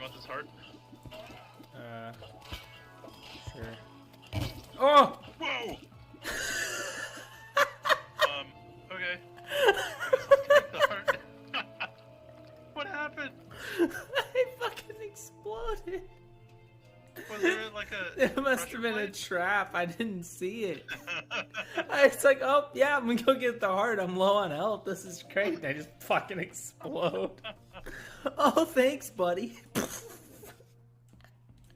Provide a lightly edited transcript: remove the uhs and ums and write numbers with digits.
want this heart? Sure. Oh! Whoa! Okay. I guess I'll take the heart. What happened? I fucking exploded. Was there like a... It must have been a trap. I didn't see it. It's like, oh, yeah, I'm gonna go get the heart. I'm low on health. This is great. And I just fucking explode. Oh, thanks, buddy.